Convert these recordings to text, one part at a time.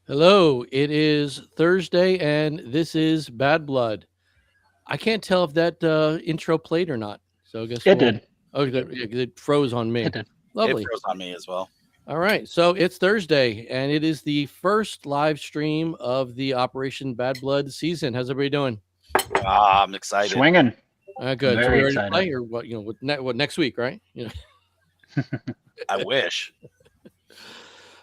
Hello, it is Thursday and this is Bad Blood. I can't tell if that intro played or not. So I guess It we'll. did. Oh, It did. it froze on It me. did. It Lovely. froze on me as well. All right. So it's Thursday and it is the first live stream of the Operation Bad Blood season. How's everybody doing? I'm excited. Swinging. Good. So Very we ready to excited. play or what? What next week, right? I wish.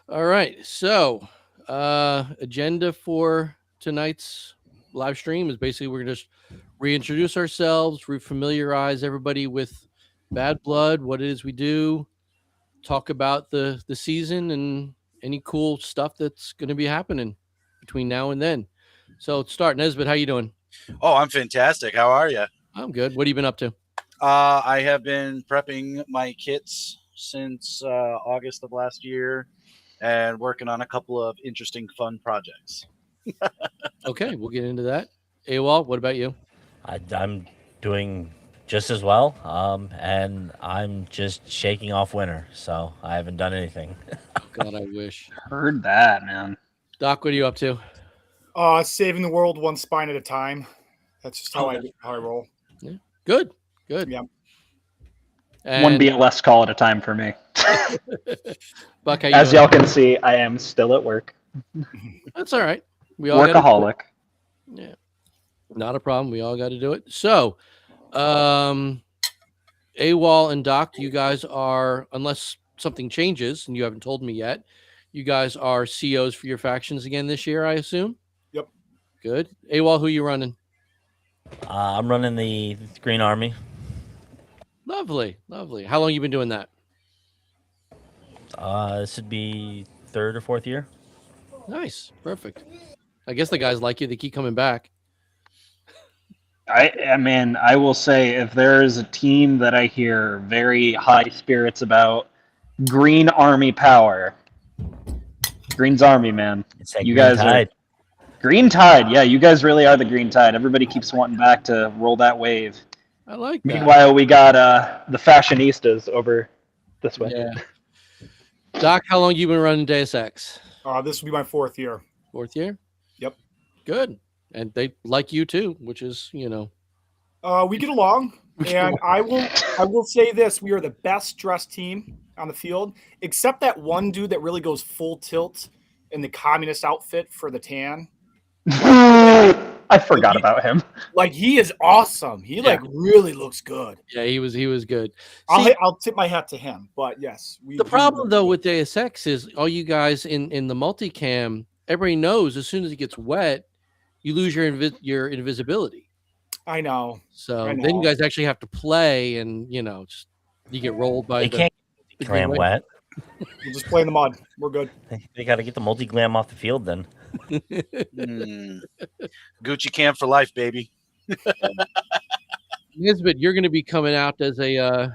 All right. So, agenda for tonight's live stream is basically we're going to just reintroduce ourselves, refamiliarize everybody with Bad Blood, what it is we do, talk about the season and any cool stuff that's going to be happening between now and then. So, let's start. Nesbitt, how you doing? Oh, I'm fantastic. How are you? I'm good. What have you been up to? I have been prepping my kits since August of last year and working on a couple of interesting, fun projects. Okay, we'll get into that. AWOL, what about you? I'm doing just as well, and I'm just shaking off winter, so I haven't done anything. God, I wish. Heard that, man. Doc, what are you up to? Saving the world one spine at a time. That's just how I roll. Good, good. Yeah. One And BLS call at a time for me. Buck, how you As doing? y'all can see, I am still at work. That's all right. We all gotta do Workaholic. it. Yeah, not a problem. We all got to do it. So, AWOL and Doc, you guys are, unless something changes and you haven't told me yet, you guys are COs for your factions again this year, I assume. Yep. Good. AWOL, who you running? I'm running the Green Army. Lovely, lovely. How long you been doing that? This would be third or fourth year. Nice, perfect. I guess the guys like you. They keep coming back. I will say, if there is a team that I hear very high spirits about, Green Army Power. Green's Army, man. It's that You Green guys Tide. Green Tide. Yeah, you guys really are the Green Tide. Everybody keeps wanting back to roll that wave. I like that. Meanwhile, we got the fashionistas over this way. Yeah. Doc, how long you been running Deus Ex? This will be my fourth year. Fourth year? Yep. Good. And they like you too, which is, We get along, and I will say this: we are the best dressed team on the field, except that one dude that really goes full tilt in the communist outfit for the tan. I forgot about him. Like, he is awesome. He really looks good. yeah, he was good. See, I'll tip my hat to him. But yes, the problem though with Deus Ex is all you guys in the multicam, everybody knows as soon as it gets wet, you lose your invisibility. I know. So I then you know. guys actually have to play, and just you get rolled by They the. can't get the the cram green wet. We'll just play in the mud. We're good. They got to get the multi-glam off the field then. Gucci camp for life, baby. Nisbet, you're going to be coming out as an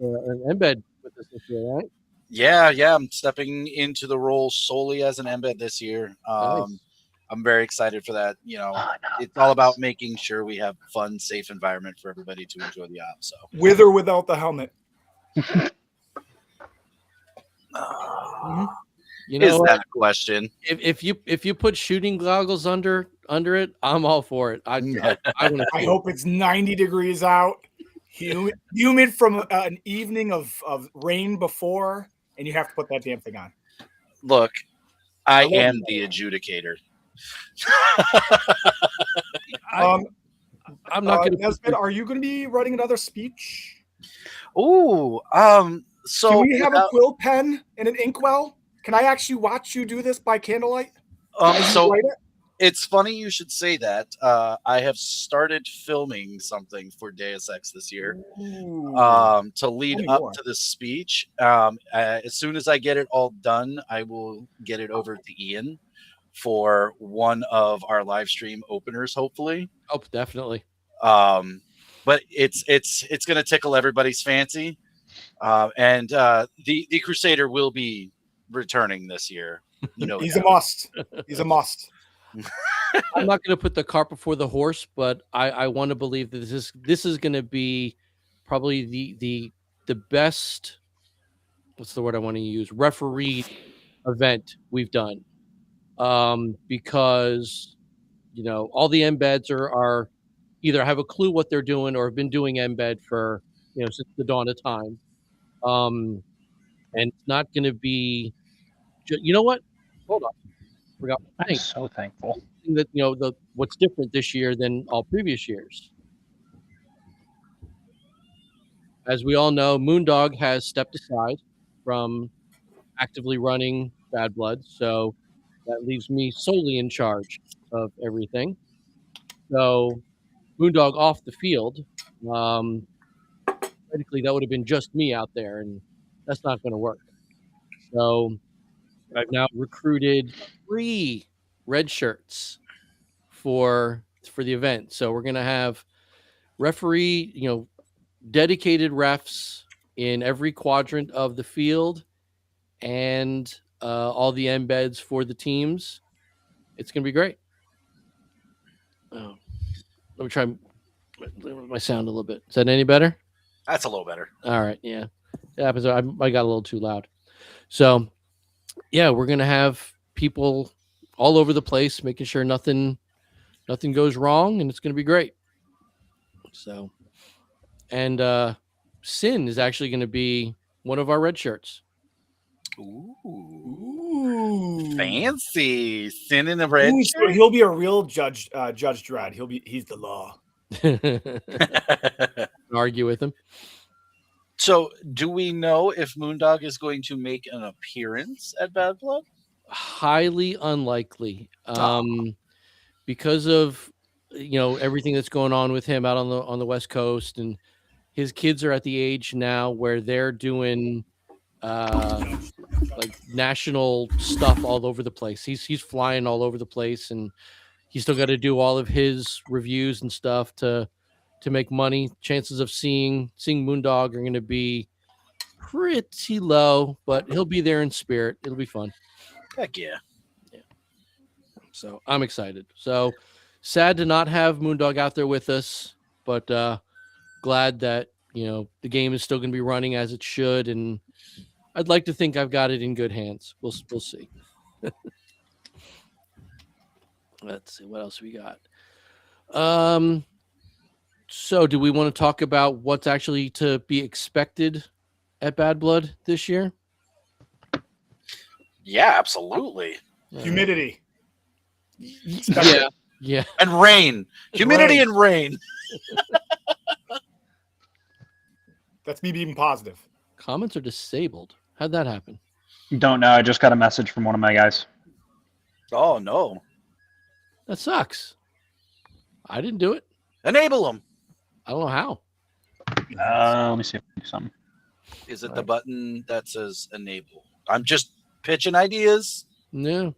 embed with us this year, right? Yeah. I'm stepping into the role solely as an embed this year. Nice. I'm very excited for that. It's all about making sure we have fun, safe environment for everybody to enjoy the op. So With or without the helmet. is that a question? If you put shooting goggles under it, I'm all for it. I want to. I hope it's 90 degrees out, humid from an evening of rain before, and you have to put that damn thing on. Look, I love am you. the adjudicator. I'm not going to. Nesbitt, are you going to be writing another speech? Ooh, so Can we have a quill pen and an inkwell? Can I actually watch you do this by candlelight? As you so write it? it's funny you should say that. I have started filming something for Deus Ex this year. Ooh. To Tell lead me up more. to the speech. As soon as I get it all done, I will get it over to Ian for one of our live stream openers, hopefully. Oh, definitely. But it's going to tickle everybody's fancy, and the Crusader will be returning this year. He's a must. He's a must. I'm not going to put the cart before the horse, but I want to believe that this is going to be probably the best. What's the word I want to use? Referee event we've done. because all the embeds are either have a clue what they're doing or have been doing embed for since the dawn of time. And it's not going to be. You know what? Hold on, forgot one I'm thing. so thankful. That what's different this year than all previous years. As we all know, Moondog has stepped aside from actively running Bad Blood, so that leaves me solely in charge of everything. So Moondog off the field, technically that would have been just me out there, and that's not going to work. So I've now recruited 3 red shirts for the event. So we're going to have referee, dedicated refs in every quadrant of the field, and all the embeds for the teams. It's going to be great. Oh, let me try my sound a little bit. Is that any better? That's a little better. All right. Yeah. It happens. I got a little too loud. So, yeah, we're going to have people all over the place, making sure nothing goes wrong, and it's going to be great. So, and Sin is actually going to be one of our red shirts. Ooh, fancy! Sin in the red. Ooh, so he'll be a real Judge Dredd. He's the law. Argue with him. So, do we know if Moondog is going to make an appearance at Bad Blood? Highly unlikely, because of everything that's going on with him out on the West Coast, and his kids are at the age now where they're doing like national stuff all over the place. He's flying all over the place, and he's still got to do all of his reviews and stuff to make money. Chances of seeing Moondog are going to be pretty low, but he'll be there in spirit. It'll be fun. Heck yeah. So I'm excited. So sad to not have Moondog out there with us, but glad that the game is still going to be running as it should, and I'd like to think I've got it in good hands. We'll see. Let's see what else we got. So do we want to talk about what's actually to be expected at Bad Blood this year? Yeah, absolutely. Humidity. Yeah. And rain. Humidity and rain. That's me being positive. Comments are disabled. How'd that happen? Don't know. I just got a message from one of my guys. Oh, no. That sucks. I didn't do it. Enable them. I don't know how. Let me see if I can do something. Is it the button that says enable? I'm just pitching ideas. No.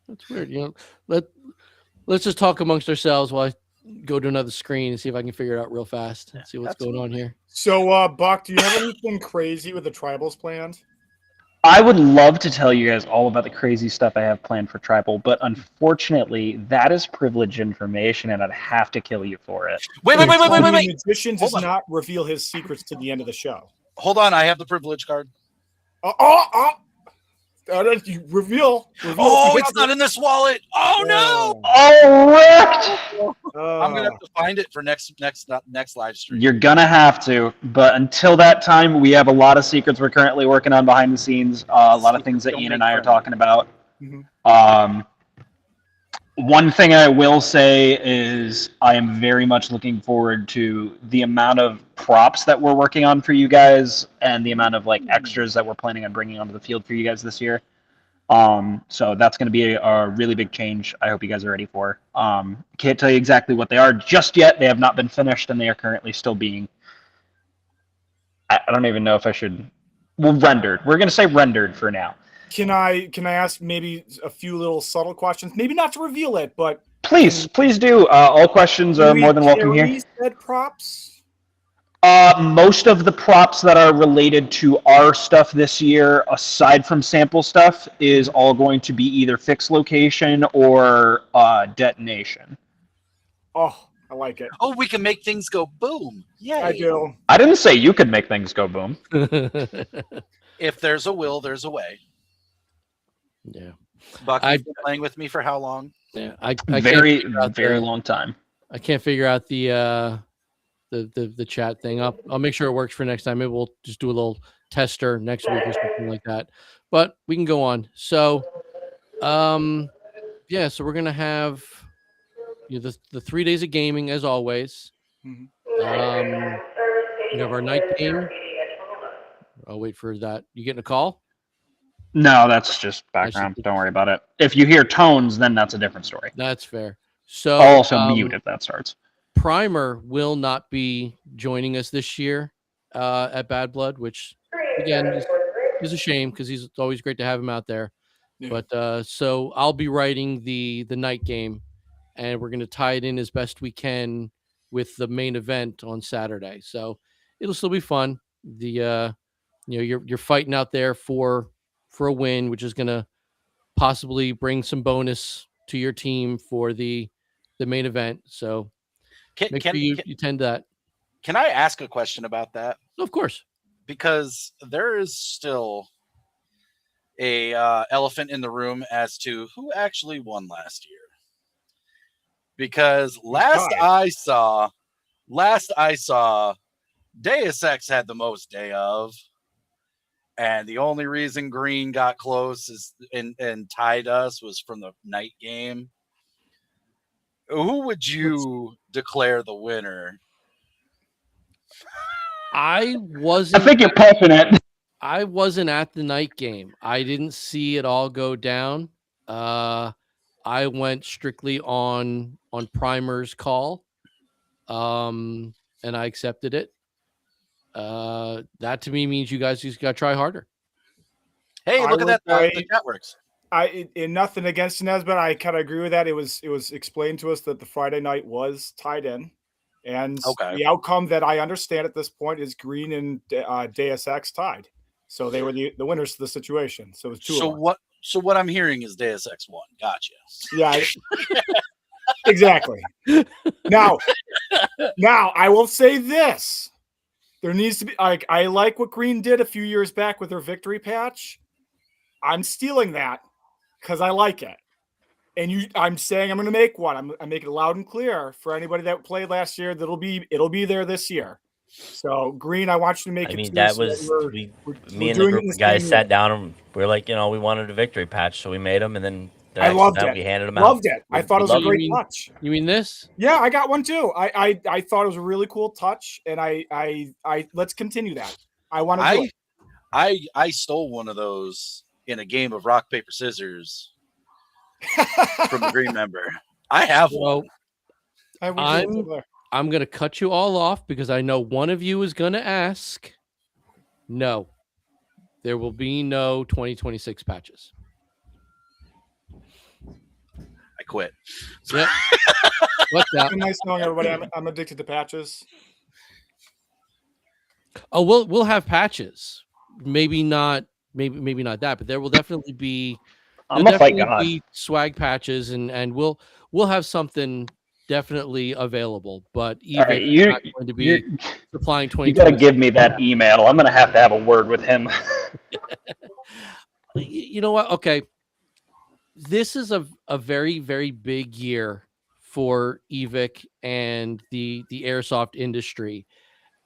That's weird. Let's just talk amongst ourselves while I go to another screen and see if I can figure it out real fast and see what's going on here. So, Buck, do you have anything crazy with the tribals planned? I would love to tell you guys all about the crazy stuff I have planned for Tribal, but unfortunately, that is privileged information, and I'd have to kill you for it. Wait. The magician does not reveal his secrets to the end of the show. Hold on, I have the privilege card. Reveal. Oh, it's not in this wallet. Oh no! Oh, wrecked! I'm gonna have to find it for next live stream. You're gonna have to, but until that time, we have a lot of secrets we're currently working on behind the scenes. A lot of things that Ian and I are talking about. Mm-hmm. One thing I will say is I am very much looking forward to the amount of props that we're working on for you guys and the amount of extras that we're planning on bringing onto the field for you guys this year. So that's going to be a really big change. I hope you guys are ready for. Can't tell you exactly what they are just yet. They have not been finished, and they are currently still being. I don't even know if I should. Well, rendered. We're going to say rendered for now. Can I ask maybe a few little subtle questions? Maybe not to reveal it, but please do. All questions are more than welcome here. Said props? Most of the props that are related to our stuff this year, aside from sample stuff, is all going to be either fixed location or detonation. Oh, I like it. Oh, we can make things go boom. Yeah, I do. I didn't say you could make things go boom. If there's a will, there's a way. Yeah. Buck, I- you've been playing with me for how long? Yeah. I can't Very, figure out very the- long time. I can't figure out the chat thing. I'll make sure it works for next time. Maybe we'll just do a little tester next week or something like that. But we can go on. So, yeah. So we're gonna have the 3 days of gaming as always. Mhm. We have our night game. I'll wait for that. You getting a call? No, that's just background. Don't worry about it. If you hear tones, then that's a different story. That's fair. So I'll also mute if that starts. Primer will not be joining us this year at Bad Blood, which again is a shame because it's always great to have him out there. Yeah. But so I'll be writing the night game, and we're going to tie it in as best we can with the main event on Saturday. So it'll still be fun. The you're fighting out there for a win, which is going to possibly bring some bonus to your team for the main event. So make sure you tend that. Can I ask a question about that? Of course. Because there is still a elephant in the room as to who actually won last year. Because last I saw, Deus Ex had the most day of, and the only reason Green got close and tied us was from the night game. Who would you declare the winner? I I think you're pushing it. I wasn't at the night game. I didn't see it all go down. I went strictly on Primer's call, and I accepted it. That to me means you guys just got to try harder. Hey, look at that! The chat works. Nothing against Inez, but I kind of agree with that. It was explained to us that the Friday night was tied in, and the outcome that I understand at this point is Green and Deus Ex tied. So they were the winners of the situation. So it was two. So what I'm hearing is Deus Ex won. Gotcha. Yeah, exactly. Now I will say this: there needs to be I like what Green did a few years back with their victory patch. I'm stealing that because I like it. And I'm saying I'm going to make one. I'm making it loud and clear for anybody that played last year. It'll be there this year. So Green, I want you to make it. I mean, too, that so was me and the doing it group in of the guys same sat year. down and we are like, we wanted a victory patch, so we made them, and then the I next loved time it. we handed them out. Loved it. I thought it was a great touch. You mean this? Yeah, I got one too. I thought it was a really cool touch, and I let's continue that. I want to do it. I stole one of those in a game of rock paper scissors from the Green member. I have one. I'm going to cut you all off because I know one of you is going to ask. No, there will be no 2026 patches. I quit. Yep. What's that? Nice knowing everybody. I'm addicted to patches. Oh, we'll have patches. Maybe not that, but there will definitely be. I'm a fight god. Be swag patches, and we'll have something definitely available. But even you're not going to be supplying 20. You got to give me that email. I'm going to have a word with him. You know what? Okay, this is a very, very big year for EVIC and the airsoft industry,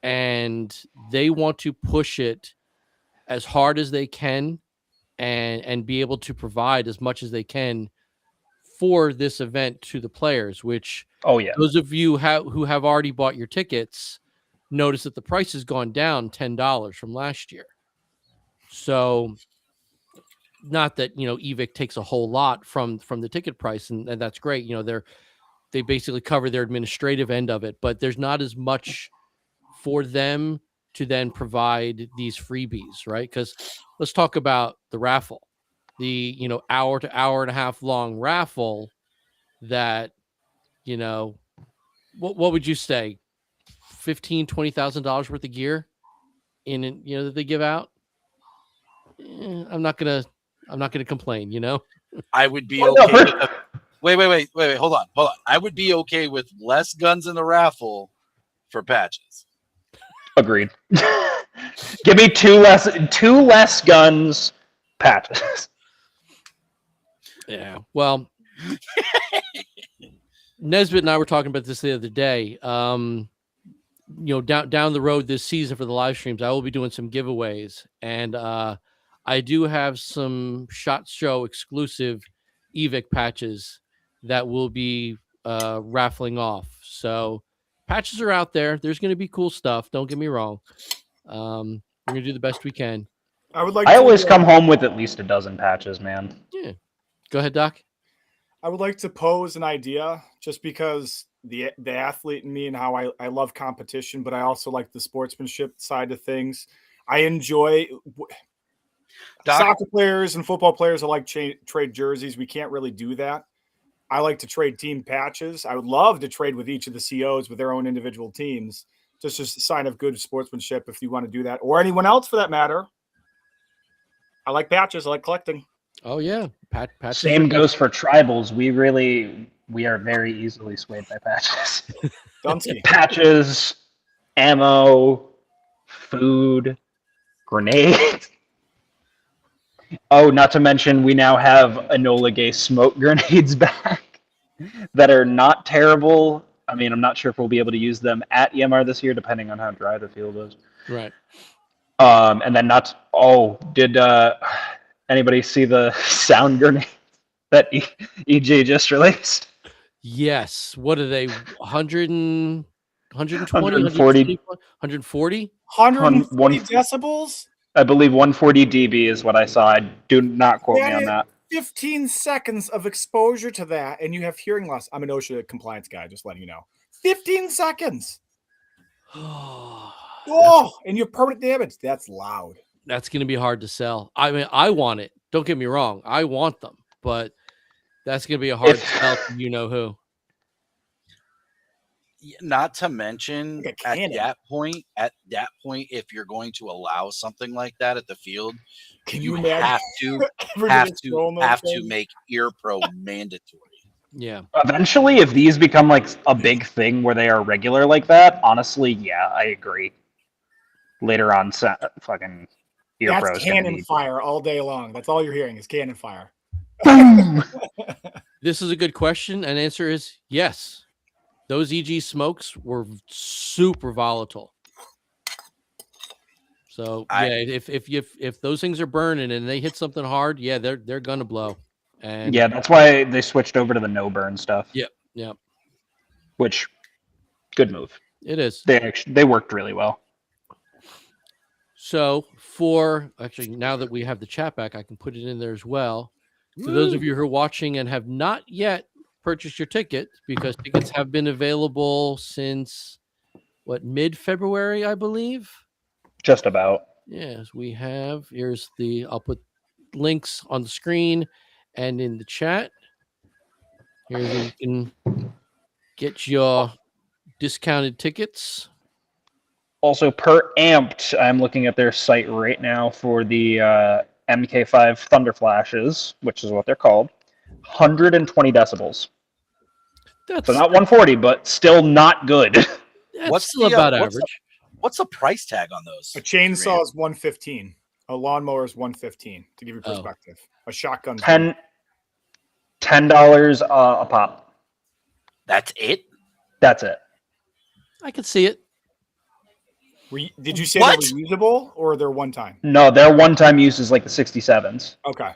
and they want to push it as hard as they can and be able to provide as much as they can for this event to the players, which those of you who have already bought your tickets notice that the price has gone down $10 from last year. So not that, EVIC takes a whole lot from the ticket price, and that's great. They basically cover their administrative end of it, but there's not as much for them to then provide these freebies, right? Because let's talk about the raffle, the hour to hour and a half long raffle that, what would you say, $15,000-$20,000 worth of gear that they give out? I'm not gonna complain. I would be okay. Wait, hold on. I would be okay with less guns in the raffle for patches. Agreed. Give me two less guns, patches. Yeah. Well, Nesbitt and I were talking about this the other day. Down the road this season for the live streams, I will be doing some giveaways, and I do have some Shot Show exclusive EVIC patches that will be raffling off. So patches are out there. There's going to be cool stuff. Don't get me wrong. We're going to do the best we can. I would like. I to, always come home with at least a dozen patches, man. Yeah. Go ahead, Doc. I would like to pose an idea, just because the athlete in me and how I love competition, but I also like the sportsmanship side of things. I enjoy Doc, soccer players and football players. I like trade jerseys. We can't really do that. I like to trade team patches. I would love to trade with each of the COs with their own individual teams. Just a sign of good sportsmanship if you want to do that, or anyone else for that matter. I like patches. I like collecting. Oh yeah, patches. Same goes for tribals. We are very easily swayed by patches. Dunsky. Patches, ammo, food, grenades. Oh, not to mention we now have Enola Gay smoke grenades back that are not terrible. I mean, I'm not sure if we'll be able to use them at EMR this year, depending on how dry the field is. Right. And then did anybody see the sound grenade that EJ just released? Yes. What are they? 100 and 120, 140. 140? 140 decibels? I believe 140 dB is what I saw. Do not quote me on that. 15 seconds of exposure to that, and you have hearing loss. I'm an OSHA compliance guy, just letting you know. 15 seconds. Oh, and you have permanent damage. That's loud. That's going to be hard to sell. I mean, I want it. Don't get me wrong. I want them, but that's going to be a hard sell to you know who. not to mention Like a at cannon. that point, if you're going to allow something like that at the field, Can you you imagine? have to Everybody throwing those have to things? make ear pro mandatory. Yeah. Eventually, if these become like a big thing where they are regular like that, honestly, yeah, I agree. Later on, fucking ear That's pros. cannon fire all day long. That's all you're hearing is cannon fire. This is a good question, and answer is yes. Those EG smokes were super volatile. So if those things are burning and they hit something hard, yeah, they're gonna blow. And Yeah, that's why they switched over to the no burn stuff. yeah, Which, good move. it is. They worked really well. So now that we have the chat back, I can put it in there as well. For those of you who are watching and have not yet purchased your ticket, because tickets have been available since mid-February, I believe. Just about. Yes, we have. I'll put links on the screen and in the chat. Here's where you can get your discounted tickets. Also, per Amped, I'm looking at their site right now for the MK5 Thunder Flashes, which is what they're called. 120 decibels. That's So not 140, but still not good. That's What's still the, about what's average. What's the price tag on those? A chainsaw is 115. A lawnmower is 115. To give you Oh. perspective, a shotgun. $10 a pop. That's it? That's it. I could see it. Did you say What? they were usable or they're one time? No, their one-time use is like the 67s. Okay.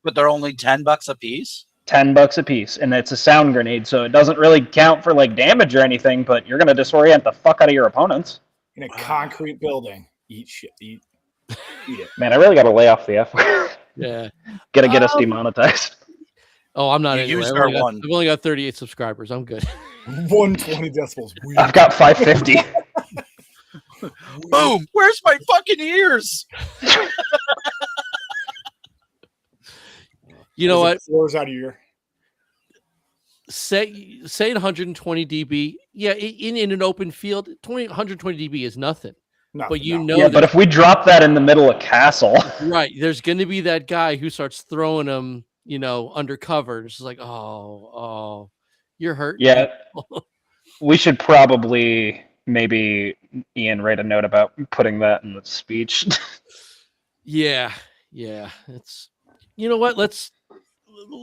But they're only $10 a piece? $10 a piece, and it's a sound grenade, so it doesn't really count for like damage or anything, but you're gonna disorient the fuck out of your opponents. In a concrete building. Eat shit. Eat it. Man, I really gotta lay off the F word. Yeah. Gotta get us demonetized. Oh, I'm not You anyway. used I've our one. only got 38 subscribers. I'm good. 120 decibels. Weird. I've got 550. Boom! Where's my fucking ears? You know what? Floors out of your. Say 120 dB. Yeah, in an open field, 120 dB is nothing. No, But you no. know Yeah, that, but if we drop that in the middle of Castle, right, there's going to be that guy who starts throwing them, undercover. It's just like, oh, you're hurt. yeah, we should probably maybe Ian write a note about putting that in the speech. Yeah. It's, you know what? Let's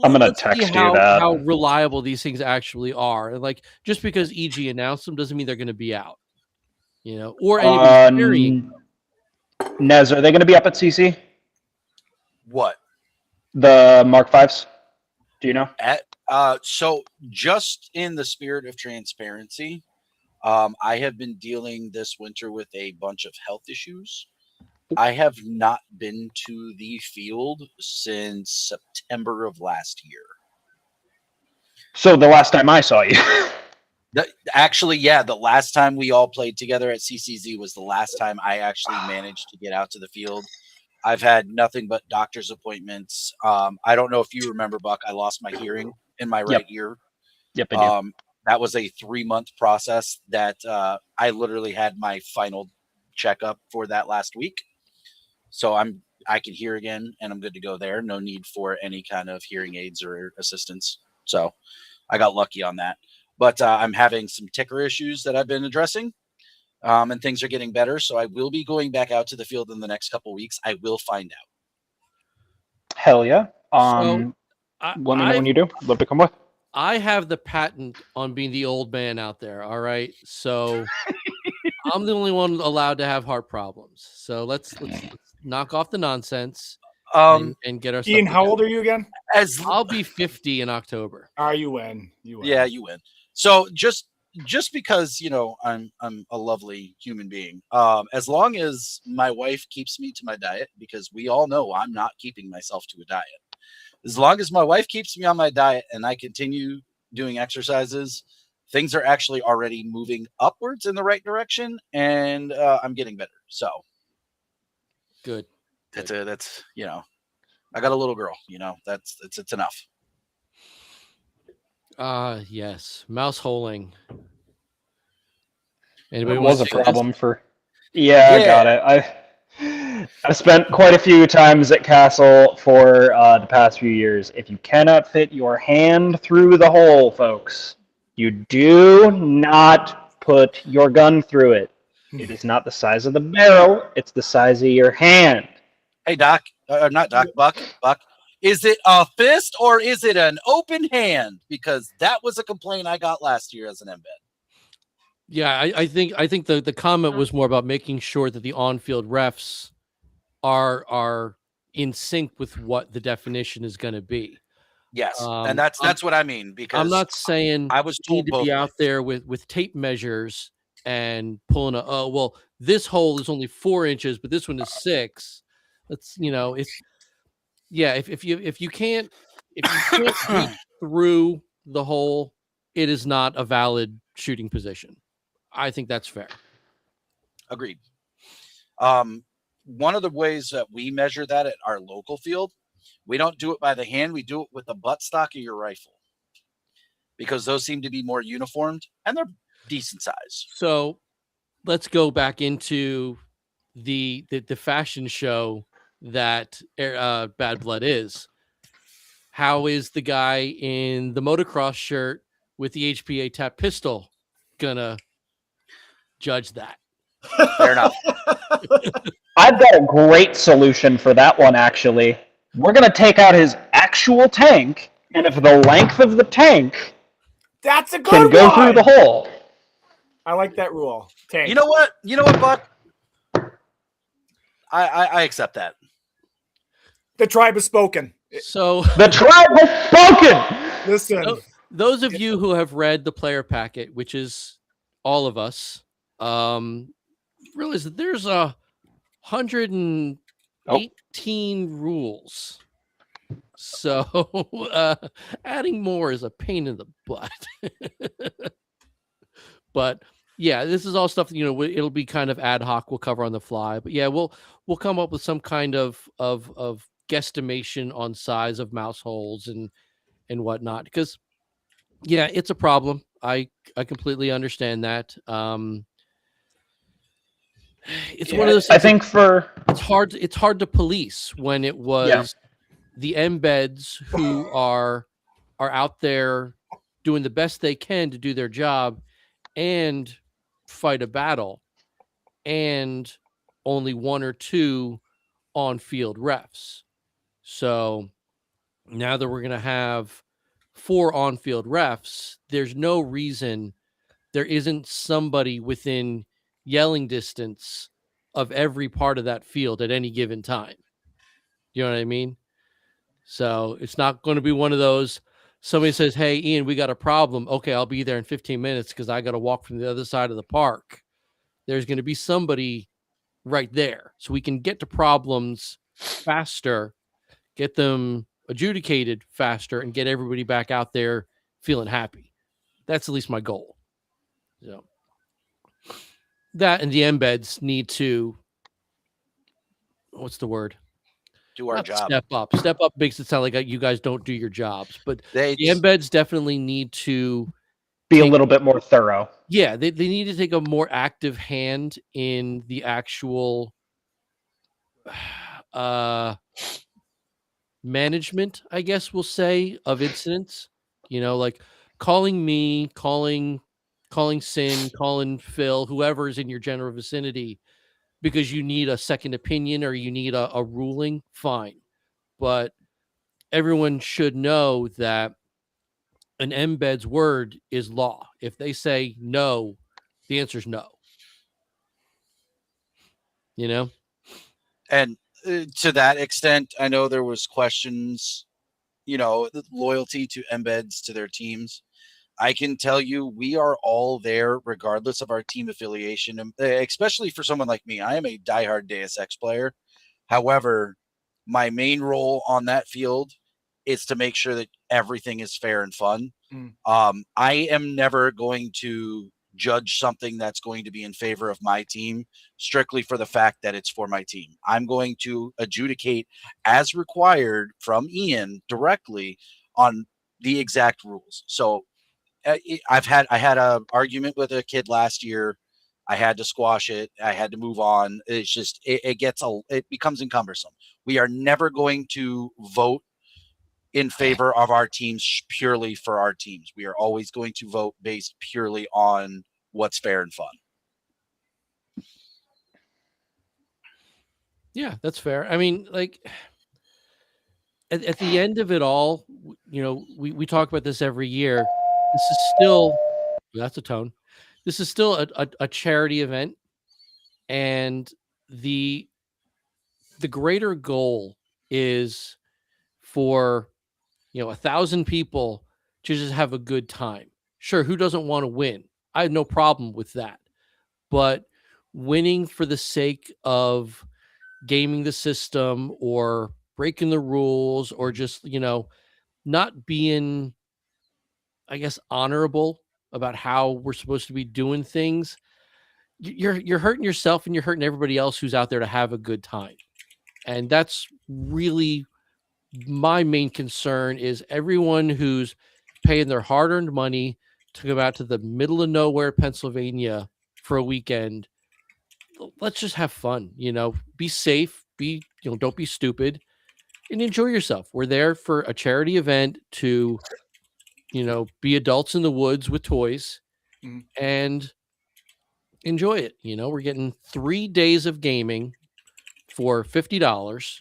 I'm gonna let's see text you how that. how reliable these things actually are. And like, just because EG announced them doesn't mean they're going to be out, or anybody's carrying. Nez, are they going to be up at CC? What? The Mark Fives? Do you know? So just in the spirit of transparency, I have been dealing this winter with a bunch of health issues. I have not been to the field since September of last year. So the last time I saw you. Actually, yeah, the last time we all played together at CCZ was the last time I actually managed to get out to the field. I've had nothing but doctor's appointments. I don't know if you remember, Buck, I lost my hearing in my right ear. Yep, I do. That was a 3-month process that I literally had my final checkup for that last week. So I can hear again and I'm good to go there. No need for any kind of hearing aids or assistance. So I got lucky on that. But I'm having some ticker issues that I've been addressing, and things are getting better. So I will be going back out to the field in the next couple of weeks. I will find out. Hell yeah. So Let me know when you do. Love to come with. I have the patent on being the old man out there. All right, so I'm the only one allowed to have heart problems. So let's knock off the nonsense and get our Ian, stuff how together. old are you again? I'll be 50 in October. You win. You win. Yeah, you win. So just because I'm a lovely human being, as long as my wife keeps me to my diet, because we all know I'm not keeping myself to a diet. As long as my wife keeps me on my diet and I continue doing exercises, things are actually already moving upwards in the right direction, and I'm getting better. So Good. that's I got a little girl. It's enough. Yes, mouse holing. It Anybody was a want to take problem for. Yeah, I got it. I've spent quite a few times at Castle for the past few years. If you cannot fit your hand through the hole, folks, you do not put your gun through it. It is not the size of the barrel; it's the size of your hand. Hey, Doc, not Doc, Buck. Is it a fist or is it an open hand? Because that was a complaint I got last year as an embed. Yeah, I think the comment was more about making sure that the on-field refs are in sync with what the definition is going to be. Yes, and that's what I mean. Because I'm not saying I was you need told to be both out there with tape measures and pulling this hole is only 4 inches, but this one is 6. That's if you can't reach through the hole, it is not a valid shooting position. I think that's fair. Agreed. One of the ways that we measure that at our local field, we don't do it by the hand. We do it with the buttstock of your rifle, because those seem to be more uniformed and they're decent size. So let's go back into the fashion show that Bad Blood is. How is the guy in the motocross shirt with the HPA tap pistol gonna judge that? Fair enough. I've got a great solution for that one, actually. We're going to take out his actual tank, and if the length of the tank That's a good can go one. through the hole. I like that rule. Tank. You know what, Buck? I accept that. The tribe has spoken. So The tribe has spoken! Listen. those of you who have read the player packet, which is all of us, realize that there's 118 rules. So adding more is a pain in the butt. But yeah, this is all stuff it'll be kind of ad hoc. We'll cover on the fly. But yeah, we'll come up with some kind of guesstimation on size of mouse holes and whatnot, because yeah, it's a problem. I completely understand that. It's one of those things. I think it's hard to police when it was the embeds who are out there doing the best they can to do their job and fight a battle, and only 1 or 2 on-field refs. So now that we're going to have 4 on-field refs, there's no reason there isn't somebody within yelling distance of every part of that field at any given time. You know what I mean? So it's not going to be one of those, somebody says, hey, Ian, we got a problem. Okay, I'll be there in 15 minutes because I got to walk from the other side of the park. There's going to be somebody right there. So we can get to problems faster, get them adjudicated faster, and get everybody back out there feeling happy. That's at least my goal. So that and the embeds need to, what's the word? Do our Not job. Step up. Step up makes it sound like you guys don't do your jobs, but They the embeds definitely need to Be a little bit more thorough. yeah, they need to take a more active hand in the actual management, I guess we'll say, of incidents. You know, like calling me, calling Sin, calling Phil, whoever's in your general vicinity, because you need a second opinion or you need a ruling, fine. But everyone should know that an embed's word is law. If they say no, the answer is no. You know? And to that extent, I know there was questions, the loyalty to embeds to their teams. I can tell you we are all there regardless of our team affiliation, especially for someone like me. I am a diehard Deus Ex player. However, my main role on that field is to make sure that everything is fair and fun. I am never going to judge something that's going to be in favor of my team strictly for the fact that it's for my team. I'm going to adjudicate as required from Ian directly on the exact rules. So I had a argument with a kid last year. I had to squash it. I had to move on. It's just it becomes encumbersome. We are never going to vote in favor of our teams purely for our teams. We are always going to vote based purely on what's fair and fun. Yeah, that's fair. I mean, like at the end of it all, we talk about this every year. This is still, that's a tone. This is still a charity event. And the greater goal is for 1,000 people to just have a good time. Sure, who doesn't want to win? I have no problem with that. But winning for the sake of gaming the system or breaking the rules or just, not being, I guess, honorable about how we're supposed to be doing things, you're hurting yourself and you're hurting everybody else who's out there to have a good time. And that's really my main concern, is everyone who's paying their hard-earned money to go out to the middle of nowhere, Pennsylvania for a weekend. Let's just have fun, be safe, don't be stupid, and enjoy yourself. We're there for a charity event to, be adults in the woods with toys and enjoy it. We're getting 3 days of gaming for $50.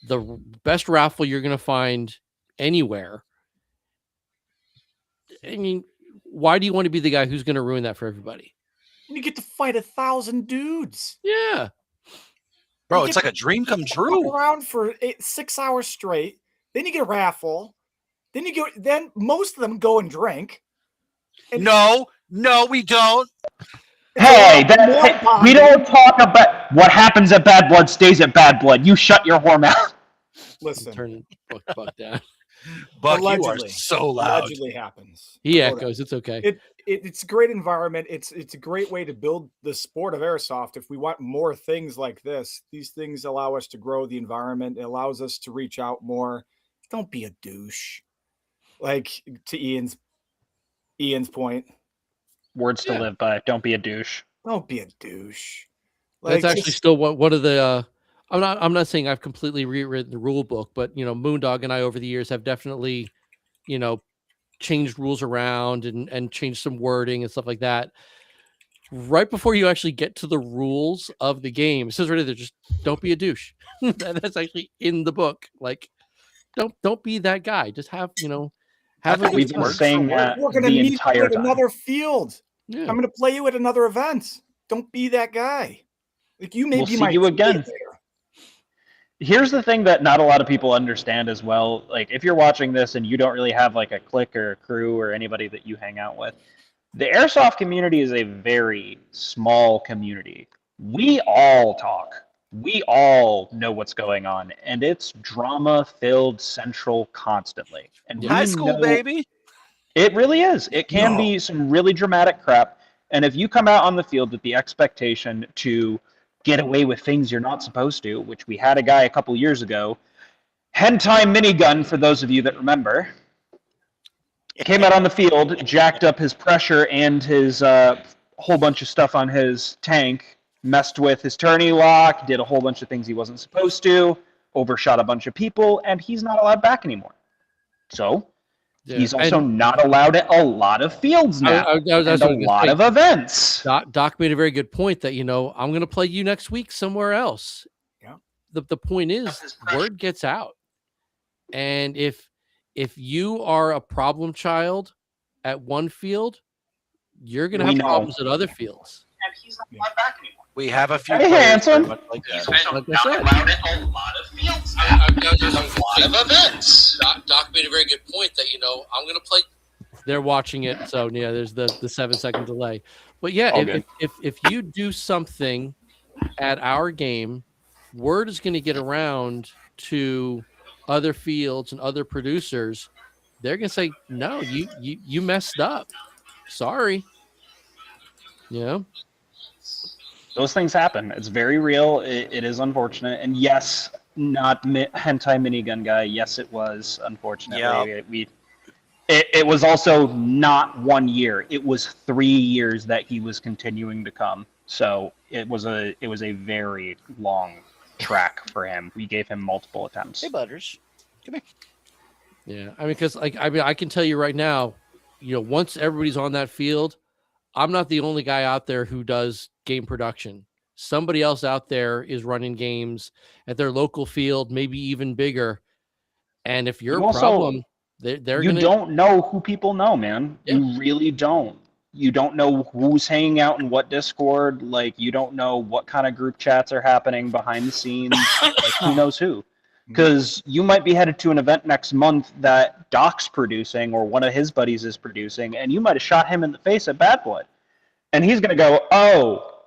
The best raffle you're going to find anywhere. I mean, why do you want to be the guy who's going to ruin that for everybody? You get to fight 1,000 dudes. Yeah. Bro, it's like a dream come true. Around for 6 hours straight. Then you get a raffle. Then most of them go and drink. And No, we don't. Hey, we don't talk about what happens at Bad Blood stays at Bad Blood. You shut your whore mouth. Listen, Turn Buck down. Buck, you are allegedly. so loud. Allegedly happens. He Hold echoes. It's okay. It's a great environment. It's a great way to build the sport of airsoft. If we want more things like this, these things allow us to grow the environment. It allows us to reach out more. Don't be a douche. Like, to Ian's point. Words to live by. Don't be a douche. Don't be a douche. That's actually still one of the. I'm not saying I've completely rewritten the rule book, but Moondog and I over the years have definitely, changed rules around and changed some wording and stuff like that. Right before you actually get to the rules of the game, it says right there, just don't be a douche. That's actually in the book. Like, don't be that guy. Just have I a think good We've it's been time. worked saying for that We're going to the meet you entire at time. another field. Yeah. I'm going to play you at another event. Don't be that guy. Like you may We'll be see my you teammate again. later. Here's the thing that not a lot of people understand as well. Like, if you're watching this and you don't really have like a clique or a crew or anybody that you hang out with, the airsoft community is a very small community. We all talk. We all know what's going on, and it's drama-filled central constantly. And Yeah. we High school, know baby. it really is. It can No. be some really dramatic crap. And if you come out on the field with the expectation to get away with things you're not supposed to, which we had a guy a couple years ago, Hentai Minigun, for those of you that remember, came out on the field, jacked up his pressure and his whole bunch of stuff on his tank, messed with his tourney lock, did a whole bunch of things he wasn't supposed to, overshot a bunch of people, and he's not allowed back anymore. So Yeah. he's also And not allowed at a lot of fields now, that's and what I a was gonna lot say. of events. Doc made a very good point that I'm going to play you next week somewhere else. Yeah. The point is, word gets out, and if you are a problem child at one field, you're going to We have know. problems at other fields. And he's not allowed back anymore. We have a few Hey, players handsome. very much like that. Like I said. allowed at a lot of fields now. There's a lot of events. Doc made a very good point that I'm going to play. They're watching it, so yeah, there's the 7-second delay. But yeah, All good. if you do something at our game, word is going to get around to other fields and other producers. They're going to say, no, you messed up. Sorry. Those things happen. It's very real. It is unfortunate. And yes, not hentai minigun guy. Yes, it was. Unfortunately, it was also not 1 year. It was 3 years that he was continuing to come. So it was a very long track for him. We gave him multiple attempts. Hey, Butters. Come here. Yeah, because I can tell you right now, once everybody's on that field, I'm not the only guy out there who does game production. Somebody else out there is running games at their local field, maybe even bigger. And if you're You a also- problem, they're You gonna. don't know who people know, man. Yeah. You really don't. You don't know who's hanging out in what Discord. Like, you don't know what kind of group chats are happening behind the scenes. Like, who knows who? Because you might be headed to an event next month that Doc's producing or one of his buddies is producing, and you might have shot him in the face at Bad Blood. And he's going to go, oh,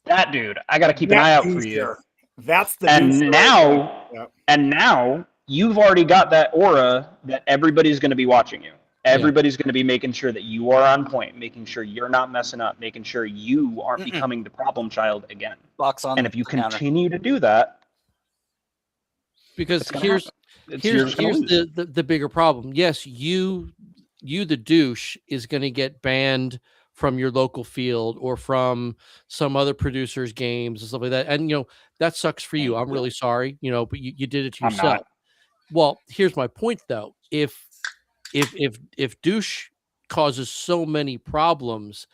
that dude, I got to keep an eye out for you. That's the And doucher right now, there. Yep. and now you've already got that aura that everybody's going to be watching you. Everybody's going to be making sure that you are on point, making sure you're not messing up, making sure you aren't becoming the problem child again. Box on. And if you the counter. continue to do that, Because it's gonna here's happen. You're here's just gonna lose. the bigger problem. Yes, you the douche is going to get banned from your local field or from some other producer's games and stuff like that. And that sucks for you. I'm really sorry. But you did it to I'm yourself. not. Well, here's my point though. If douche causes so many problems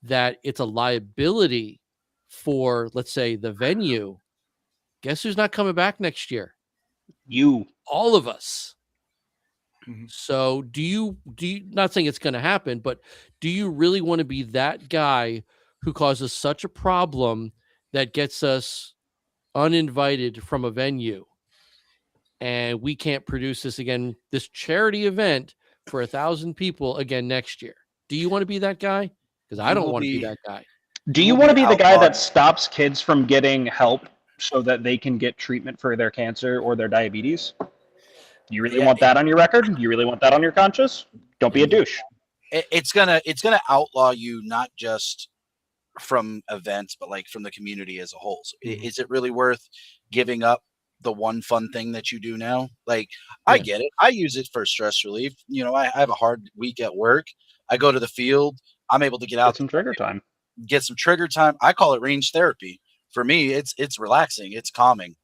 that it's a liability for, let's say, the venue, guess who's not coming back next year? You. All of us. Mhm. So do you not saying it's going to happen, but do you really want to be that guy who causes such a problem that gets us uninvited from a venue and we can't produce this charity event for 1,000 people again next year? Do you want to be that guy? Because I You don't will want to be be- that guy. Do you We'll want to be be the guy outlawed. that stops kids from getting help so that they can get treatment for their cancer or their diabetes? You really Yeah. want that on your record? You really want that on your conscience? Don't be a douche. It's gonna outlaw you, not just from events, but like from the community as a whole. So is it really worth giving up the one fun thing that you do now? Like, I Yeah. get it. I use it for stress relief. I have a hard week at work. I go to the field. I'm able to get Get out, some trigger time. get some trigger time. I call it range therapy. For me, it's relaxing. It's calming.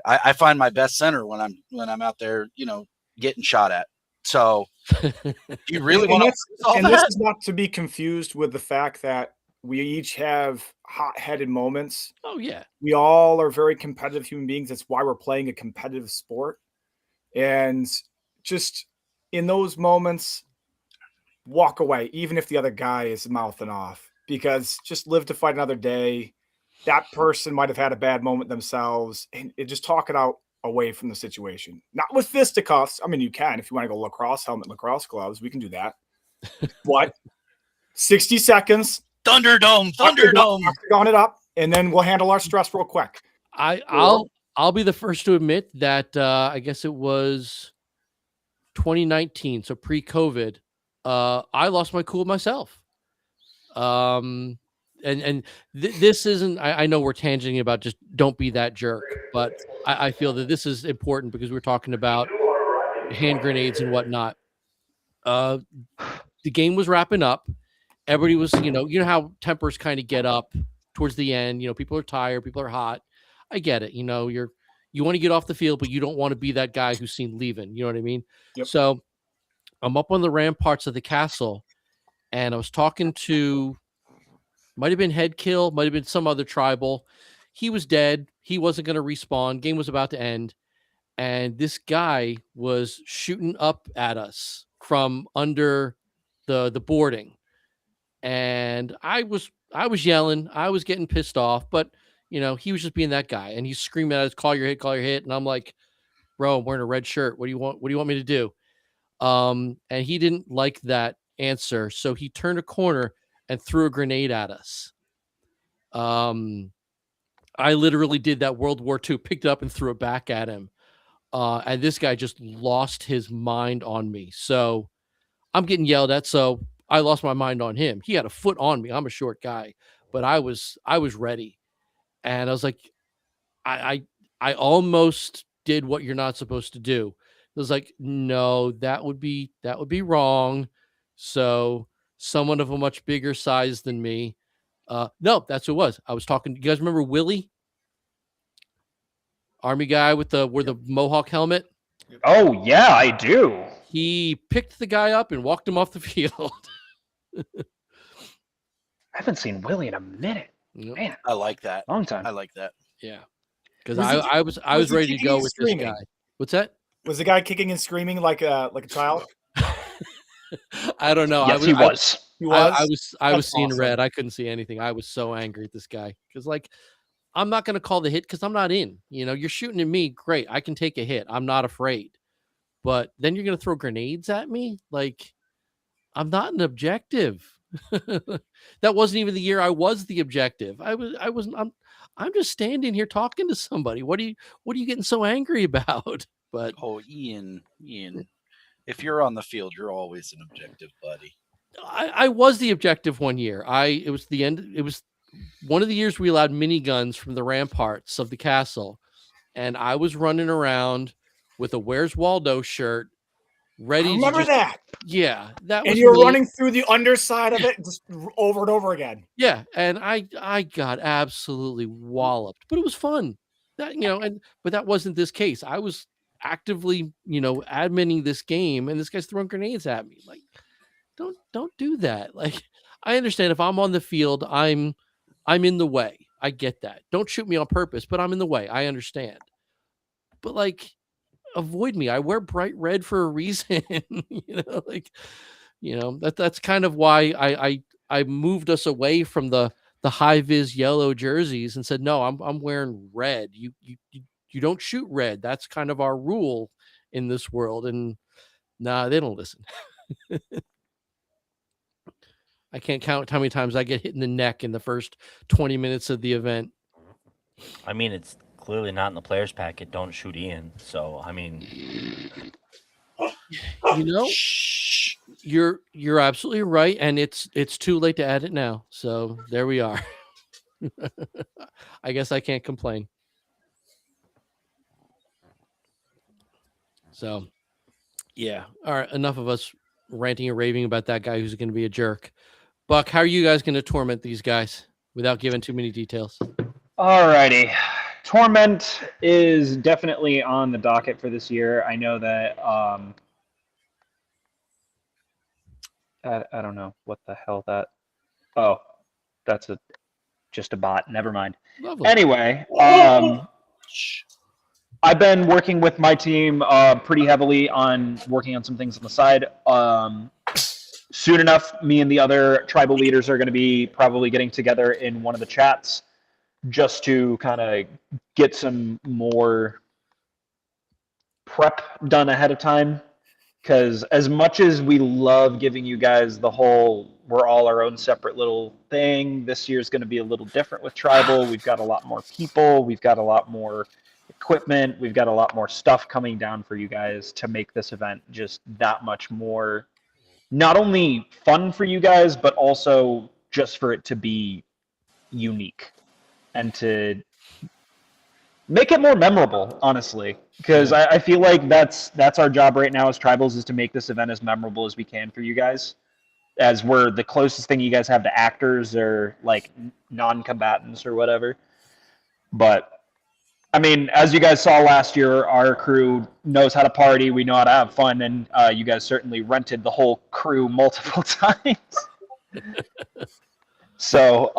I find my best center when I'm out there, getting shot at. So you really And want that's- to and this is not to be confused with the fact that we each have hot-headed moments. Oh yeah. We all are very competitive human beings. That's why we're playing a competitive sport. And just in those moments, walk away, even if the other guy is mouthing off, because just live to fight another day. That person might have had a bad moment themselves, and just talk it out away from the situation. Not with fisticuffs. I mean, you can if you want to go lacrosse helmet, lacrosse gloves. We can do that. What? 60 seconds. Thunderdome. On it up, and then we'll handle our stress real quick. I'll be the first to admit that I guess it was 2019, so pre-COVID. I lost my cool myself. This isn't. I know we're tangenting about just don't be that jerk, but I feel that this is important because we're talking about hand grenades and whatnot. The game was wrapping up. Everybody was, you know how tempers kind of get up towards the end. People are tired, people are hot. I get it. You want to get off the field, but you don't want to be that guy who's seen leaving. You know what I mean? Yep. So I'm up on the ramparts of the castle, and I was talking to. Might have been Head Kill, might have been some other tribal. He was dead. He wasn't going to respawn. Game was about to end. And this guy was shooting up at us from under the boarding. And I was yelling. I was getting pissed off, but he was just being that guy. And he's screaming at us, call your hit. And I'm like, bro, I'm wearing a red shirt. What do you want? What do you want me to do? And he didn't like that answer. So he turned a corner and threw a grenade at us. I literally did that World War II, picked it up and threw it back at him. And this guy just lost his mind on me. So I'm getting yelled at. So I lost my mind on him. He had a foot on me. I'm a short guy, but I was ready. And I was like, I almost did what you're not supposed to do. It was like, no, that would be wrong. So someone of a much bigger size than me. No, that's who it was. I was talking. You guys remember Willie? Army guy with the Mohawk helmet? Oh, yeah, I do. He picked the guy up and walked him off the field. I haven't seen Willie in a minute. Yep. Man, I like that. long time. I like that. Yeah. Because Was I was he ready to kicking go and with this screaming? guy. What's that? Was the guy kicking and screaming like a child? I don't know. Yes, he was. He was. I was That's seeing awesome. red. I couldn't see anything. I was so angry at this guy because, like, I'm not going to call the hit because I'm not in. You're shooting at me. Great, I can take a hit. I'm not afraid. But then you're going to throw grenades at me. Like, I'm not an objective. That wasn't even the year I was the objective. I'm just standing here talking to somebody. What are you getting so angry about? But Oh, Ian, if you're on the field, you're always an objective, buddy. I was the objective one year. It was the end. It was one of the years we allowed miniguns from the ramparts of the castle, and I was running around with a Where's Waldo shirt, ready. I remember that. Yeah, that was. And you're me. running through the underside of it just over and over again. Yeah, and I got absolutely walloped, but it was fun. But that wasn't this case. I was actively, adminning this game, and this guy's throwing grenades at me. Like, don't do that. Like, I understand if I'm on the field, I'm in the way. I get that. Don't shoot me on purpose, but I'm in the way. I understand. But like, avoid me. I wear bright red for a reason. That's kind of why I moved us away from the high vis yellow jerseys and said, no, I'm wearing red. You don't shoot red. That's kind of our rule in this world. And nah, they don't listen. I can't count how many times I get hit in the neck in the first 20 minutes of the event. I mean, it's clearly not in the players packet. Don't shoot Ian. So, I mean, you're absolutely right, and it's too late to add it now. So there we are. I guess I can't complain. So, yeah. All right. Enough of us ranting and raving about that guy who's going to be a jerk. Buck, how are you guys going to torment these guys without giving too many details? Alrighty. Torment is definitely on the docket for this year. I know that I don't know what the hell that. Oh, that's just a bot. Never mind. Lovely. Anyway, I've been working with my team pretty heavily on working on some things on the side. Soon enough, me and the other tribal leaders are going to be probably getting together in one of the chats just to kind of get some more prep done ahead of time. Because as much as we love giving you guys the whole, we're all our own separate little thing, this year's going to be a little different with tribal. We've got a lot more people. We've got a lot more equipment. We've got a lot more stuff coming down for you guys to make this event just that much more, not only fun for you guys, but also just for it to be unique and to make it more memorable, honestly. Because I feel like that's our job right now as tribals, is to make this event as memorable as we can for you guys, as we're the closest thing you guys have to actors or like non-combatants or whatever. But I mean, as you guys saw last year, our crew knows how to party. We know how to have fun, and you guys certainly rented the whole crew multiple times. So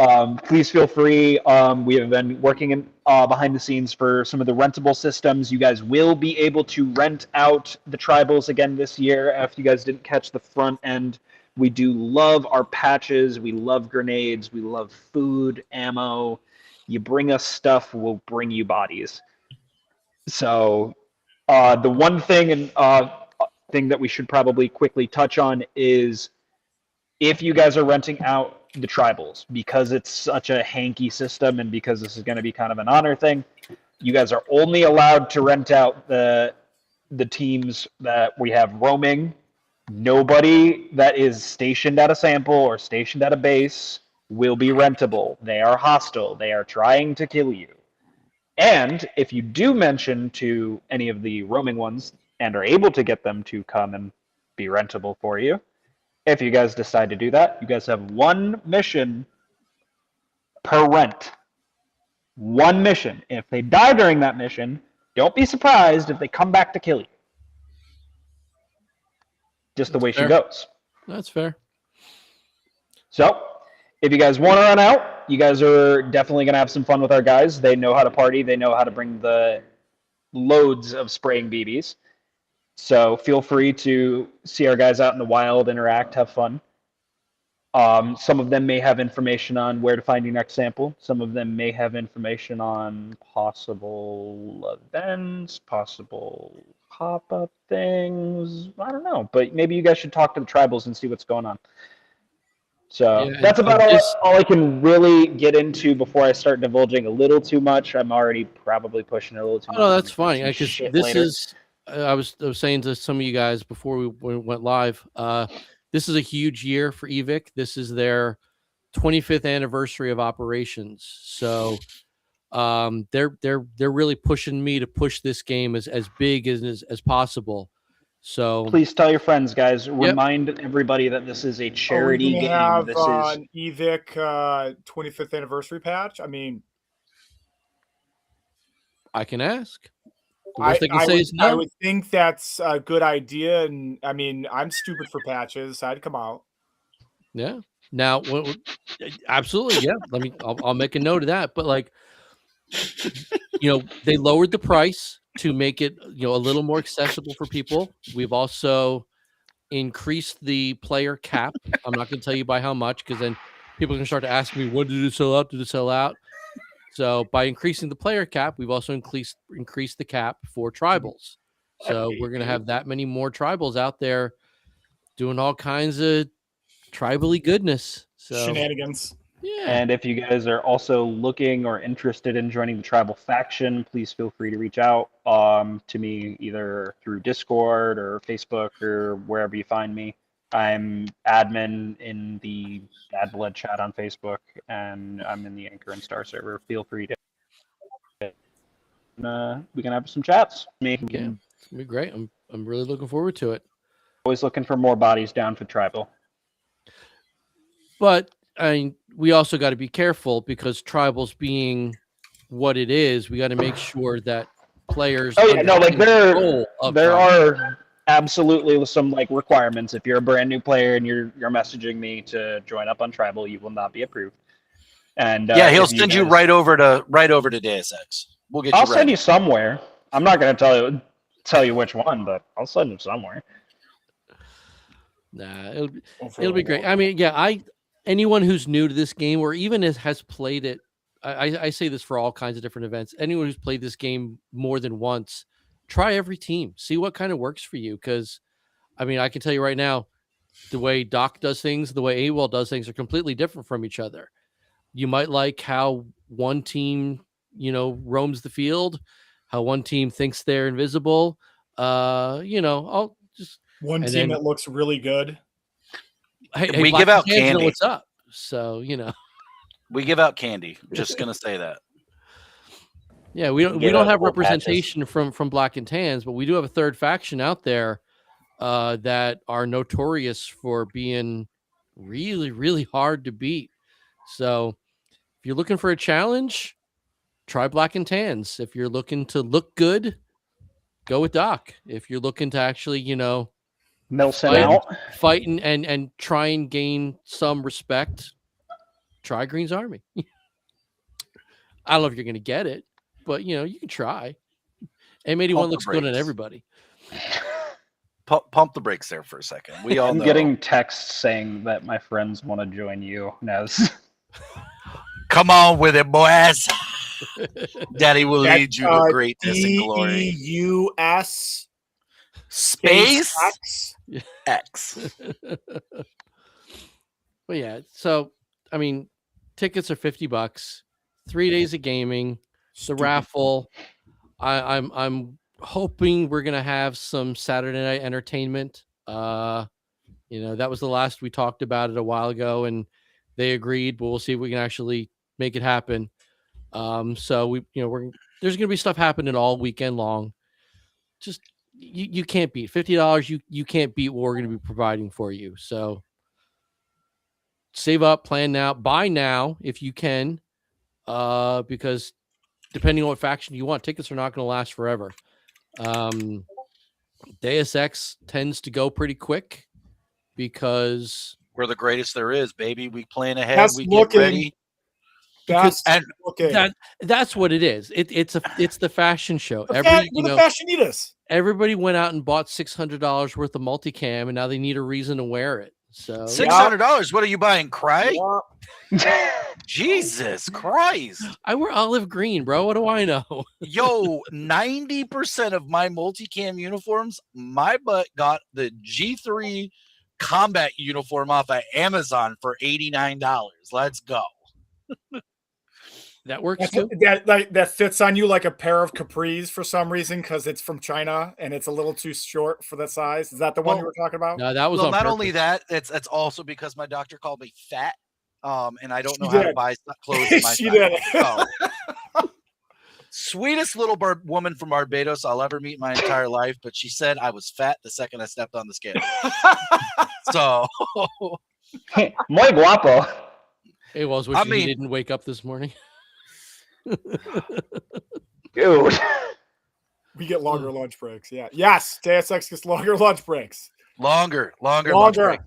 please feel free. We have been working behind the scenes for some of the rentable systems. You guys will be able to rent out the tribals again this year. If you guys didn't catch the front end, we do love our patches. We love grenades. We love food, ammo. You bring us stuff, we'll bring you bodies. So the one thing thing that we should probably quickly touch on is, if you guys are renting out the tribals, because it's such a hanky system and because this is going to be kind of an honor thing, you guys are only allowed to rent out the teams that we have roaming. Nobody that is stationed at a sample or stationed at a base will be rentable. They are hostile. They are trying to kill you. And if you do mention to any of the roaming ones and are able to get them to come and be rentable for you, if you guys decide to do that, you guys have one mission per rent. One mission. If they die during that mission, don't be surprised if they come back to kill you. Just the way she goes. That's fair. So, if you guys want to run out, you guys are definitely going to have some fun with our guys. They know how to party. They know how to bring the loads of spraying BBs. So feel free to see our guys out in the wild, interact, have fun. Some of them may have information on where to find your next sample. Some of them may have information on possible events, possible pop-up things. I don't know, but maybe you guys should talk to the tribals and see what's going on. So Yeah, that's about all I can really get into before I start divulging a little too much. I'm already probably pushing it a little too much. No, that's fine. Because Shit this later. is, I was saying to some of you guys before we went live, this is a huge year for EVIC. This is their 25th anniversary of operations. So they're really pushing me to push this game as big as possible. So please tell your friends, guys. Remind everybody that this is a charity game. Have this is an EVIC 25th anniversary patch. I mean, I can ask. The worst I can say is no. I would think that's a good idea, and I mean, I'm stupid for patches. I'd come out. Yeah. Now, absolutely, yeah. I'll make a note of that. But like, they lowered the price to make it a little more accessible for people. We've also increased the player cap. I'm not going to tell you by how much, because then people can start to ask me, "What did it sell out? Did it sell out?" So by increasing the player cap, we've also increased the cap for tribals. So we're going to have that many more tribals out there doing all kinds of tribally goodness. So Shenanigans. Yeah. And if you guys are also looking or interested in joining the tribal faction, please feel free to reach out to me either through Discord or Facebook or wherever you find me. I'm admin in the Bad Blood chat on Facebook, and I'm in the Anchor and Star server. Feel free to we can have some chats. Yeah, it's gonna be great. I'm really looking forward to it. Always looking for more bodies down for tribal. But I mean, we also got to be careful, because tribals being what it is, we got to make sure that players. Oh yeah, no, like there are absolutely some like requirements. If you're a brand new player and you're messaging me to join up on tribal, you will not be approved. And he'll send you right over to Deus Ex. We'll get. I'll send you somewhere. I'm not going to tell you which one, but I'll send them somewhere. Nah, it'll be great. I mean, yeah, anyone who's new to this game or even has played it, I say this for all kinds of different events. Anyone who's played this game more than once, try every team, see what kind of works for you. Because, I mean, I can tell you right now, the way Doc does things, the way AWOL does things are completely different from each other. You might like how one team, roams the field, how one team thinks they're invisible. I'll just One and team then- that looks really good. hey, We Black give out Hands know candy. what's up. So We give out candy. Just gonna say that. yeah, we don't Give out have gold patches. representation from Black and Tans, but we do have a third faction out there that are notorious for being really, really hard to beat. So if you're looking for a challenge, try Black and Tans. If you're looking to look good, go with Doc. If you're looking to actually, Milson Fight. out. fight and try and gain some respect, try Green's Army. I don't know if you're going to get it, but you can try. M81 Pump the looks good on brakes. everybody. Pump the brakes there for a second. We all I'm know. getting texts saying that my friends want to join you, Nez. Come on with it, boys. Daddy will That's, lead you to greatness and glory. DEUS Space X. X. But yeah, so I mean, tickets are $50, 3 days of gaming, the raffle. I'm hoping we're gonna have some Saturday night entertainment. That was the last we talked about it a while ago, and they agreed. But we'll see if we can actually make it happen. So there's gonna be stuff happening all weekend long. Just you can't beat $50. You can't beat what we're gonna be providing for you. So save up, plan now, buy now if you can, because depending on what faction you want, tickets are not going to last forever. Deus Ex tends to go pretty quick because We're the greatest there is, baby. We plan ahead. That's We looking- get ready. Best And looking. that's what it is. It's the fashion show. We're the fashionistas. Everybody went out and bought $600 worth of multicam, and now they need a reason to wear it. So $600. What are you buying? Cry? Yeah. Jesus Christ. I wear olive green, bro. What do I know? Yo, 90% of my multicam uniforms, my butt got the G3 combat uniform off of Amazon for $89. Let's go. That works That's too. that fits on you like a pair of capris for some reason because it's from China and it's a little too short for that size. Is that the one you were talking about? No, that was Well, on not purpose. only that, it's also because my doctor called me fat. And I don't She know how to did. buy clothes in my She size. did. So, sweetest little woman from Barbados I'll ever meet in my entire life, but she said I was fat the second I stepped on the scale. So Muy guapo. Hey, was I wishing mean- he didn't wake up this morning. Dude. We get longer lunch breaks. Yeah. Yes. Deus Ex gets longer lunch breaks. longer lunch break.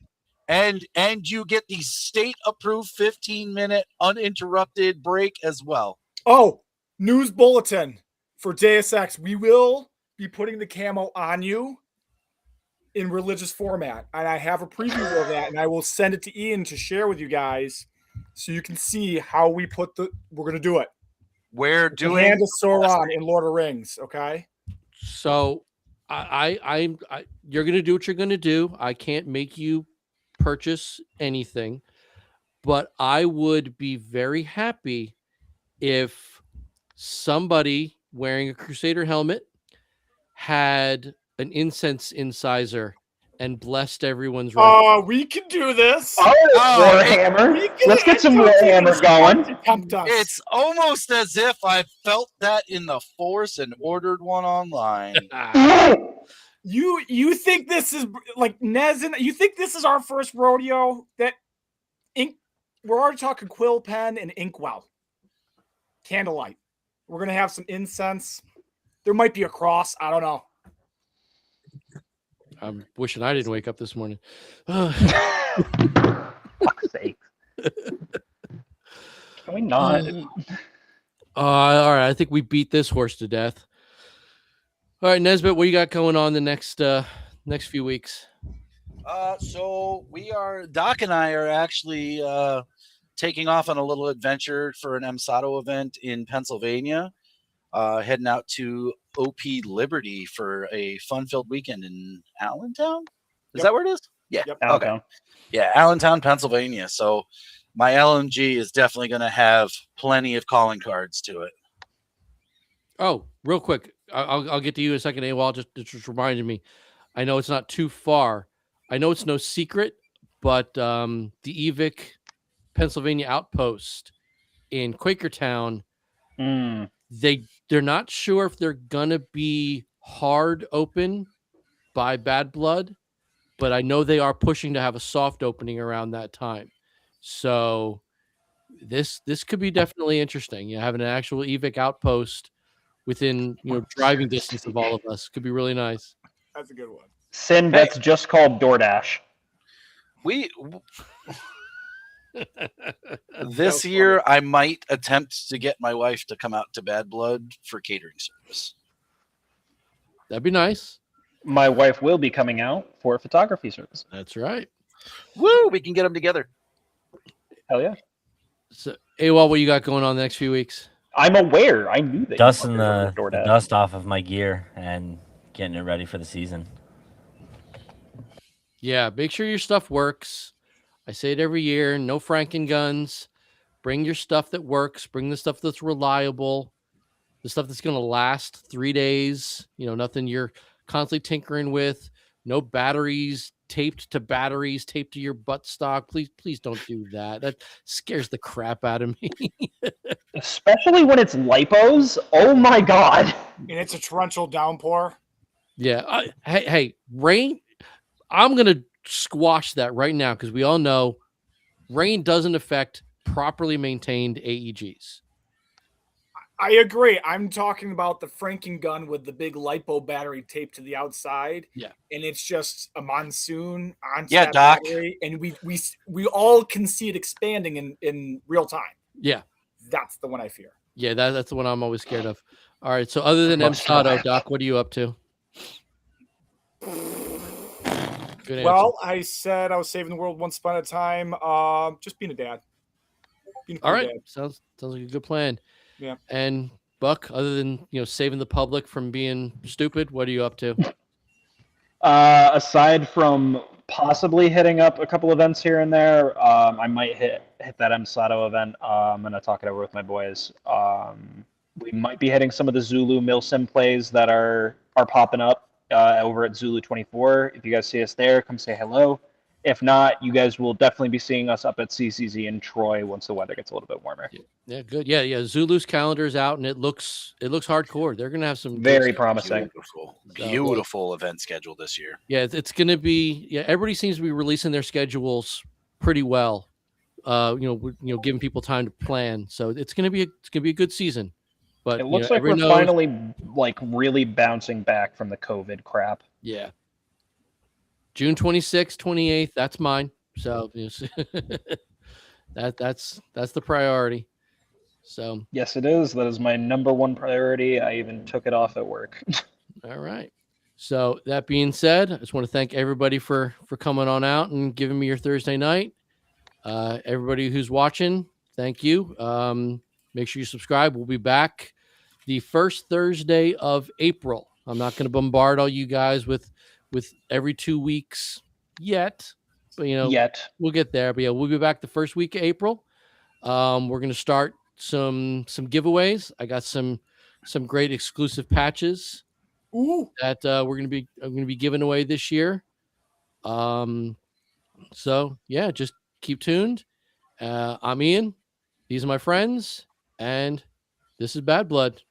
And you get the state approved 15-minute uninterrupted break as well. Oh, news bulletin for Deus Ex. We will be putting the camo on you in religious format. And I have a preview of that, and I will send it to Ian to share with you guys so you can see how we're going to do it. We're The doing Hand of Sauron in Lord of Rings, okay? So I you're gonna do what you're gonna do. I can't make you purchase anything, but I would be very happy if somebody wearing a Crusader helmet had an incense incisor and blessed everyone's right. Oh, we can do this. Warhammer. We can- Let's get some I don't think Warhammer it's going. to tempt us. It's almost as if I felt that in the force and ordered one online. You think this is like Nez and you think this is our first rodeo that ink we're already talking quill pen and inkwell. Candlelight. We're gonna have some incense. There might be a cross. I don't know. I'm wishing I didn't wake up this morning. Fuck's sake. Can we not? All right, I think we beat this horse to death. All right, Nesbitt, what you got going on the next few weeks? So Doc and I are actually taking off on a little adventure for an MSATO event in Pennsylvania, heading out to OP Liberty for a fun-filled weekend in Allentown. Is Yep. that where it is? Yeah. Yep. Okay. Allentown. Yeah, Allentown, Pennsylvania. So my LMG is definitely going to have plenty of calling cards to it. Oh, real quick, I'll get to you in a second. AWOL just reminded me. I know it's not too far. I know it's no secret, but the EVIC Pennsylvania outpost in Quakertown, Mm. they're not sure if they're gonna be hard open by Bad Blood, but I know they are pushing to have a soft opening around that time. So this could be definitely interesting. You having an actual EVIC outpost within driving distance of all of us could be really nice. That's a good one. Sin, that's just called DoorDash. This year, I might attempt to get my wife to come out to Bad Blood for catering service. That'd be nice. My wife will be coming out for photography service. That's right. Woo! We can get them together. Hell yeah. So, AWOL, what you got going on the next few weeks? I'm aware. I knew that. Dusting you the fuckers were DoorDash. dust off of my gear and getting it ready for the season. Yeah, make sure your stuff works. I say it every year. No Franken guns. Bring your stuff that works. Bring the stuff that's reliable. The stuff that's going to last 3 days. Nothing you're constantly tinkering with. No batteries taped to your buttstock. Please don't do that. That scares the crap out of me. Especially when it's lipos. Oh my god. And it's a torrential downpour. Yeah. Hey, rain. I'm going to squash that right now because we all know rain doesn't affect properly maintained AEGs. I agree. I'm talking about the Franken gun with the big lipo battery taped to the outside. Yeah. And it's just a monsoon onto Yeah, that Doc. battery. And we all can see it expanding in real time. Yeah. That's the one I fear. Yeah, that's the one I'm always scared of. All right. So other than Most MSATO, Doc, what are you up to? Good answer. Well, I said I was saving the world one spot at a time. Just being a dad. Being a all cool right. dad. Sounds like a good plan. Yeah. And Buck, other than saving the public from being stupid, what are you up to? Aside from possibly hitting up a couple events here and there, I might hit that MSATO event. I'm gonna talk it over with my boys. We might be hitting some of the Zulu Milsim plays that are popping up over at Zulu 24. If you guys see us there, come say hello. If not, you guys will definitely be seeing us up at CCZ in Troy once the weather gets a little bit warmer. Yeah, good. Yeah. Zulu's calendar is out, and it looks hardcore. They're gonna have some good Very stuff. promising. Beautiful event schedule this year. Yeah, it's gonna be. Yeah, everybody seems to be releasing their schedules pretty well. Giving people time to plan. So it's gonna be a good season. But It looks like everyone we're knows- finally really bouncing back from the COVID crap. Yeah. June 26th, 28th, that's mine. So that's the priority. So Yes, it is. That is my number one priority. I even took it off at work. all right. So that being said, I just want to thank everybody for coming on out and giving me your Thursday night. Everybody who's watching, thank you. Make sure you subscribe. We'll be back the first Thursday of April. I'm not going to bombard all you guys with every 2 weeks yet, but Yet. we'll get there. But yeah, we'll be back the first week of April. We're going to start some giveaways. I got some great exclusive patches Ooh. that I'm going to be giving away this year. So yeah, just keep tuned. I'm Ian. These are my friends, and this is Bad Blood.